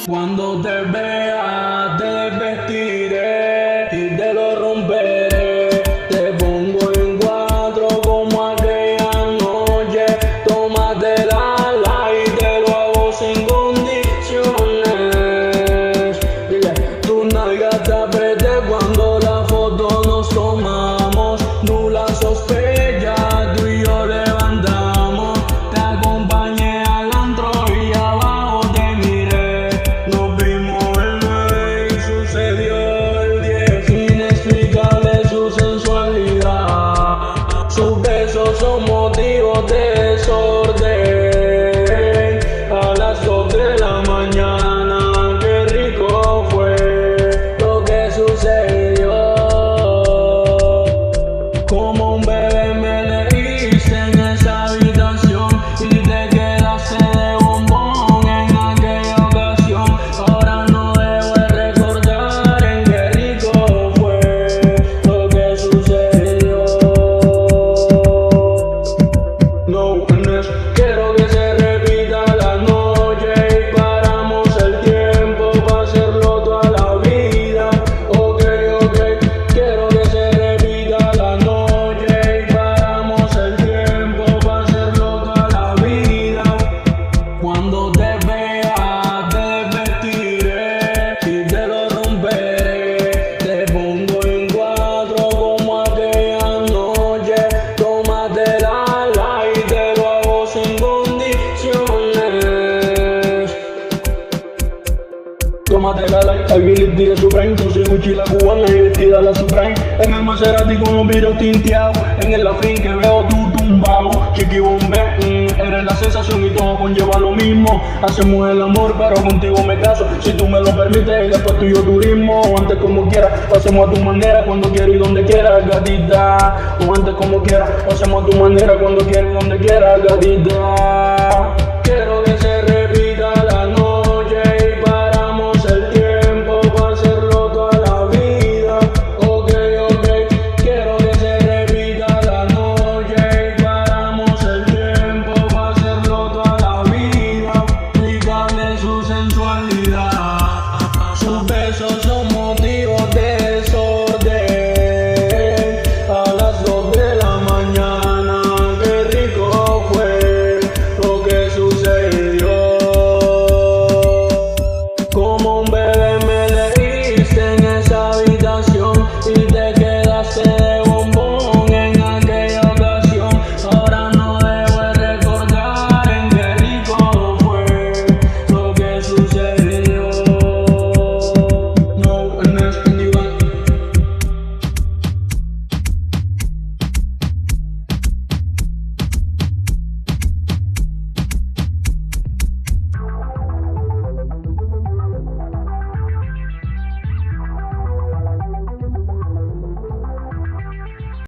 Cuando te vea te vestiré y te lo romperé. Te pongo en cuatro como aquella noche. Tómatela y te lo hago sin condiciones. Dile, tu nalga te apreté cuando la foto nos tomamos. Nula sospecha, tú y yo levantamos. Te acompañé al antro y abajo te miré. Nos vimos el 9 y sucedió el 10. Inexplicable su sensualidad. Sus besos son motivos de desorden. A las 2 de la mañana, qué rico fue lo que sucedió. Como un bebé me leíste en esa habitación y te quedaste de bombón en aquella ocasión. Ahora no debo de recordar en qué rico fue lo que sucedió. No one quiero que se repita la noche y paramos el tiempo para hacerlo toda la vida. Ok, quiero que se repita la noche y paramos el tiempo para hacerlo toda la vida. Cuando te vea te vestiré y te lo romperé. Te pongo en cuatro como aquella noche. Tómatela y te lo hago sin condiciones. Tómatela like, ability de Supreme. Tú soy Gucci la cubana y vestida la Supreme. En el Maserati con los vidrios tinteados. En el Afrin que veo tú tumbao. Chiqui bombe, eres la sensación y todo conlleva lo mismo. Hacemos el amor pero contigo me caso. Si tú me lo permites y después tú y yo turismo. O antes como quieras, lo hacemos a tu manera. Cuando quieras y donde quieras, gatita. O antes como quieras, lo hacemos a tu manera. Cuando quieras y donde quieras, gatita. Quiero